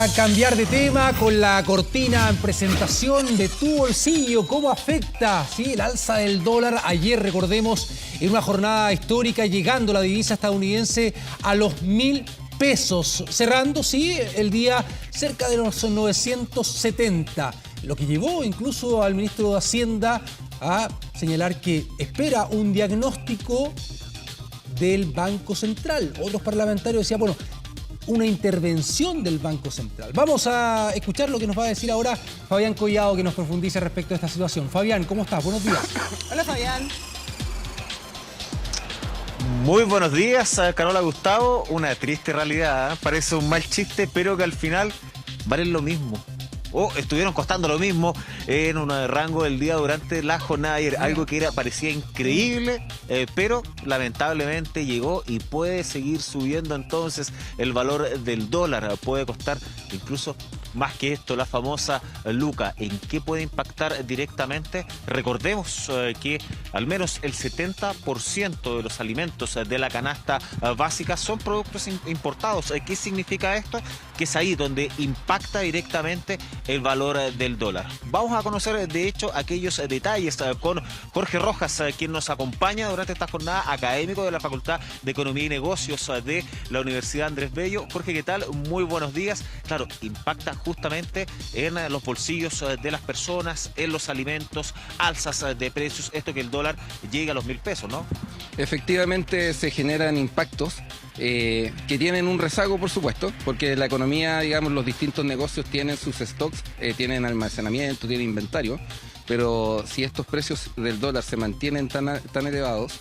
A cambiar de tema con la cortina en presentación de Tu Bolsillo. ¿Cómo afecta el alza del dólar? Ayer, recordemos, en una jornada histórica, llegando la divisa estadounidense a los 1.000 pesos, cerrando, el día cerca de los 970, lo que llevó incluso al ministro de Hacienda a señalar que espera un diagnóstico del Banco Central. Otros parlamentarios decían, bueno, una intervención del Banco Central. Vamos a escuchar lo que nos va a decir ahora Fabián Collado, que nos profundice respecto a esta situación. Fabián, ¿cómo estás? Buenos días. Hola, Fabián. Muy buenos días, Carola, Gustavo. Una triste realidad, ¿eh? Parece un mal chiste, pero que al final valen lo mismo. O estuvieron costando lo mismo en un rango del día durante la jornada de ayer. Algo que parecía increíble, pero lamentablemente llegó y puede seguir subiendo. Entonces el valor del dólar puede costar incluso más que esto, la famosa luca. ¿En qué puede impactar directamente? Recordemos que al menos el 70% de los alimentos de la canasta básica son productos importados. ¿Qué significa esto? Que es ahí donde impacta directamente el valor del dólar. Vamos a conocer de hecho aquellos detalles con Jorge Rojas, quien nos acompaña durante esta jornada, académico de la Facultad de Economía y Negocios de la Universidad Andrés Bello. Jorge, ¿qué tal? Muy buenos días. Claro, impacta justamente en los bolsillos de las personas, en los alimentos, alzas de precios, esto que el dólar llegue a los 1.000 pesos, ¿no? Efectivamente se generan impactos que tienen un rezago, por supuesto, porque la economía, digamos, los distintos negocios tienen sus stocks, tienen almacenamiento, tienen inventario, pero si estos precios del dólar se mantienen tan elevados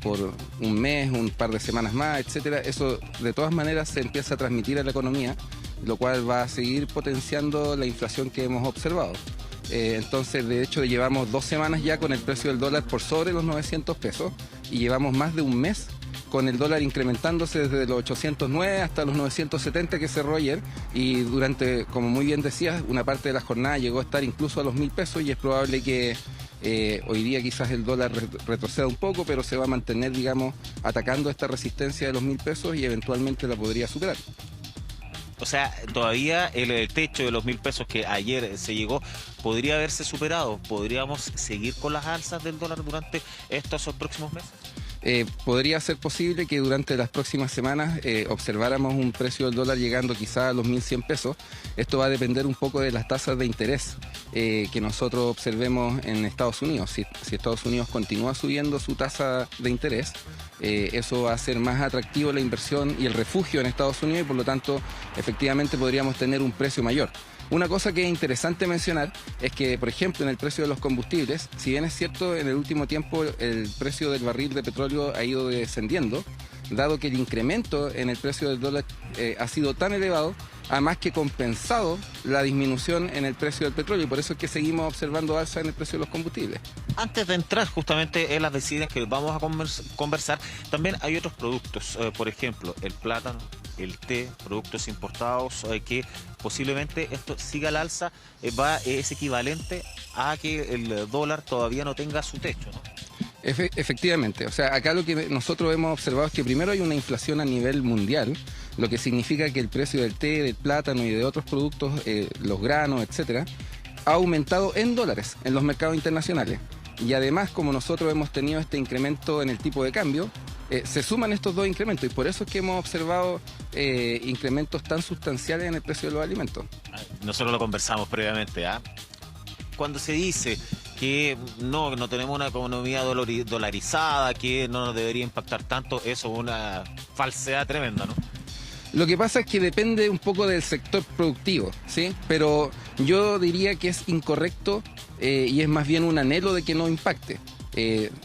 por un mes, un par de semanas más, etcétera, eso de todas maneras se empieza a transmitir a la economía, lo cual va a seguir potenciando la inflación que hemos observado. Entonces, de hecho, llevamos 2 semanas ya con el precio del dólar por sobre los 900 pesos y llevamos más de un mes con el dólar incrementándose desde los 809 hasta los 970 que cerró ayer, y durante, como muy bien decías, una parte de la jornada llegó a estar incluso a los 1.000 pesos, y es probable que hoy día quizás el dólar retroceda un poco, pero se va a mantener, digamos, atacando esta resistencia de los 1.000 pesos y eventualmente la podría superar. O sea, todavía el techo de los 1.000 pesos que ayer se llegó podría haberse superado. ¿Podríamos seguir con las alzas del dólar durante estos próximos meses? Podría ser posible que durante las próximas semanas observáramos un precio del dólar llegando quizá a los 1.100 pesos. Esto va a depender un poco de las tasas de interés que nosotros observemos en Estados Unidos. Si Estados Unidos continúa subiendo su tasa de interés, eso va a hacer más atractivo la inversión y el refugio en Estados Unidos, y por lo tanto efectivamente podríamos tener un precio mayor. Una cosa que es interesante mencionar es que, por ejemplo, en el precio de los combustibles, si bien es cierto, en el último tiempo el precio del barril de petróleo ha ido descendiendo, dado que el incremento en el precio del dólar ha sido tan elevado, ha más que compensado la disminución en el precio del petróleo, y por eso es que seguimos observando alza en el precio de los combustibles. Antes de entrar justamente en las decisiones que vamos a conversar, también hay otros productos, por ejemplo, el plátano, el té, productos importados, que posiblemente esto siga al alza, es equivalente a que el dólar todavía no tenga su techo, ¿no? Efectivamente, o sea, acá lo que nosotros hemos observado es que primero hay una inflación a nivel mundial, lo que significa que el precio del té, del plátano y de otros productos, los granos, etcétera, ha aumentado en dólares en los mercados internacionales. Y además, como nosotros hemos tenido este incremento en el tipo de cambio, se suman estos dos incrementos, y por eso es que hemos observado incrementos tan sustanciales en el precio de los alimentos. Nosotros lo conversamos previamente, ¿ah? Cuando se dice que no tenemos una economía dolarizada, que no nos debería impactar tanto, eso es una falsedad tremenda, ¿no? Lo que pasa es que depende un poco del sector productivo, ¿sí? Pero yo diría que es incorrecto y es más bien un anhelo de que no impacte.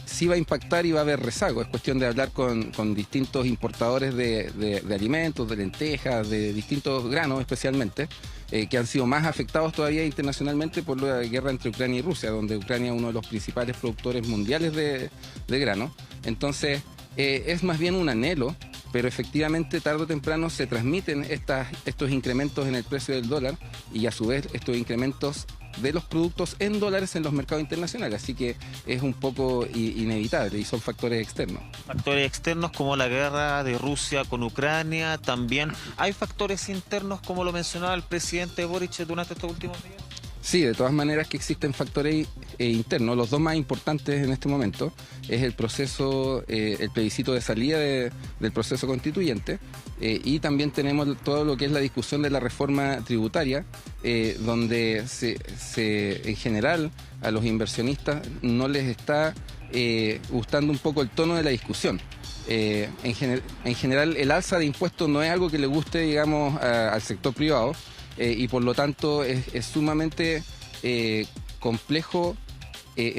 Sí va a impactar y va a haber rezago. Es cuestión de hablar con distintos importadores de alimentos, de lentejas, de distintos granos especialmente, que han sido más afectados todavía internacionalmente por la guerra entre Ucrania y Rusia, donde Ucrania es uno de los principales productores mundiales de grano. Entonces, es más bien un anhelo, pero efectivamente tarde o temprano se transmiten estos incrementos en el precio del dólar, y a su vez estos incrementos de los productos en dólares en los mercados internacionales, así que es un poco inevitable y son factores externos. Factores externos como la guerra de Rusia con Ucrania, también hay factores internos como lo mencionaba el presidente Boric durante estos últimos días. Sí, de todas maneras que existen factores internos. Los dos más importantes en este momento es el proceso, el plebiscito de salida del proceso constituyente y también tenemos todo lo que es la discusión de la reforma tributaria, donde en general a los inversionistas no les está gustando un poco el tono de la discusión. En general el alza de impuestos no es algo que le guste, digamos, al sector privado. Y por lo tanto es sumamente complejo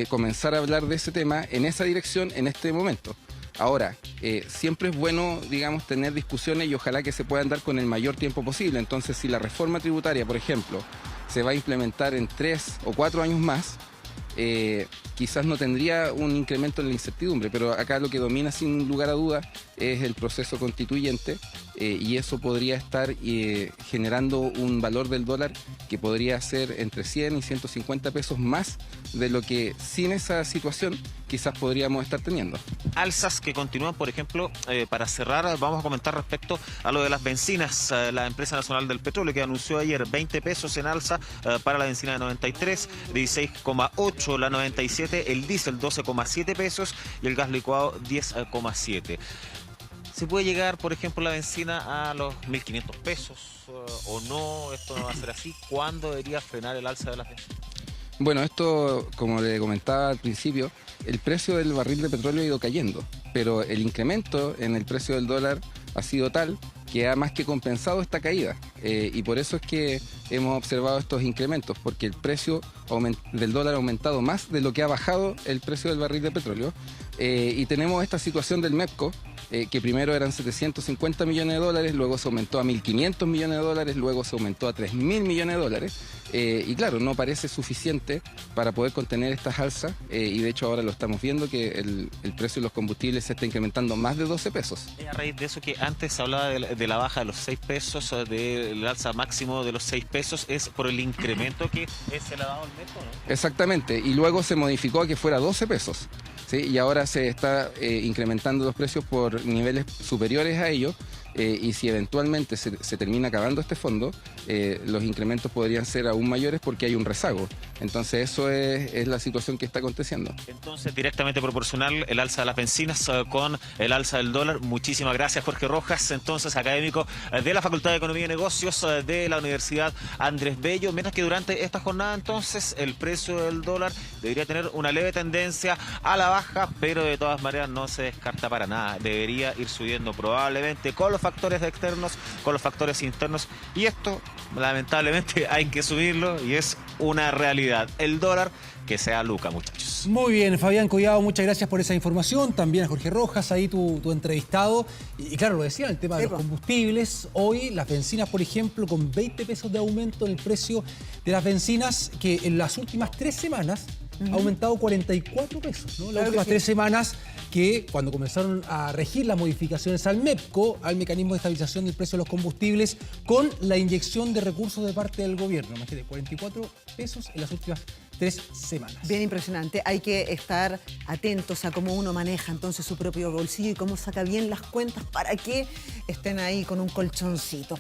comenzar a hablar de ese tema en esa dirección en este momento. Ahora, siempre es bueno, digamos, tener discusiones y ojalá que se puedan dar con el mayor tiempo posible. Entonces, si la reforma tributaria, por ejemplo, se va a implementar en 3 o 4 años más, quizás no tendría un incremento en la incertidumbre, pero acá lo que domina sin lugar a dudas es el proceso constituyente y eso podría estar generando un valor del dólar que podría ser entre 100 y 150 pesos más de lo que sin esa situación quizás podríamos estar teniendo. Alzas que continúan, por ejemplo, para cerrar, vamos a comentar respecto a lo de las bencinas. La empresa nacional del petróleo que anunció ayer 20 pesos en alza para la bencina de 93, 16,8 la 97, el diésel 12,7 pesos y el gas licuado 10,7. ¿Se puede llegar, por ejemplo, la bencina a los 1.500 pesos o no? ¿Esto no va a ser así? ¿Cuándo debería frenar el alza de las bencinas? Bueno, esto, como le comentaba al principio, el precio del barril de petróleo ha ido cayendo, pero el incremento en el precio del dólar ha sido tal que ha más que compensado esta caída. Y por eso es que hemos observado estos incrementos, porque el precio del dólar ha aumentado más de lo que ha bajado el precio del barril de petróleo. Y tenemos esta situación del MEPCO, que primero eran 750 millones de dólares, luego se aumentó a 1.500 millones de dólares, luego se aumentó a 3.000 millones de dólares. Y claro, no parece suficiente para poder contener estas alzas y de hecho ahora lo estamos viendo que el precio de los combustibles se está incrementando más de 12 pesos. A raíz de eso que antes se hablaba de la baja de los 6 pesos, del alza máximo de los 6 pesos, es por el incremento que se le ha dado al metro, ¿no? Exactamente, y luego se modificó a que fuera 12 pesos. ¿Sí? Y ahora se está incrementando los precios por niveles superiores a ello y si eventualmente se termina acabando este fondo, los incrementos podrían ser aún mayores porque hay un rezago. Entonces eso es la situación que está aconteciendo. Entonces directamente proporcional el alza de las bencinas con el alza del dólar. Muchísimas gracias, Jorge Rojas, entonces académico de la Facultad de Economía y Negocios de la Universidad Andrés Bello. Mientras que durante esta jornada entonces el precio del dólar debería tener una leve tendencia a la baja, pero de todas maneras no se descarta para nada. Debería ir subiendo probablemente con los factores externos, con los factores internos, y esto lamentablemente hay que subirlo y es una realidad. El dólar que sea Luca, muchachos. Muy bien, Fabián Collado, muchas gracias por esa información. También a Jorge Rojas, ahí tu entrevistado. Y claro, lo decía, el tema de los combustibles. Hoy las bencinas, por ejemplo, con 20 pesos de aumento en el precio de las bencinas, que en las últimas 3 semanas ha aumentado 44 pesos, ¿no? Las últimas 3 semanas que cuando comenzaron a regir las modificaciones al MEPCO, al mecanismo de estabilización del precio de los combustibles, con la inyección de recursos de parte del gobierno. Imagínate, 44 pesos en las últimas 3 semanas. Bien impresionante. Hay que estar atentos a cómo uno maneja entonces su propio bolsillo y cómo saca bien las cuentas para que estén ahí con un colchoncito.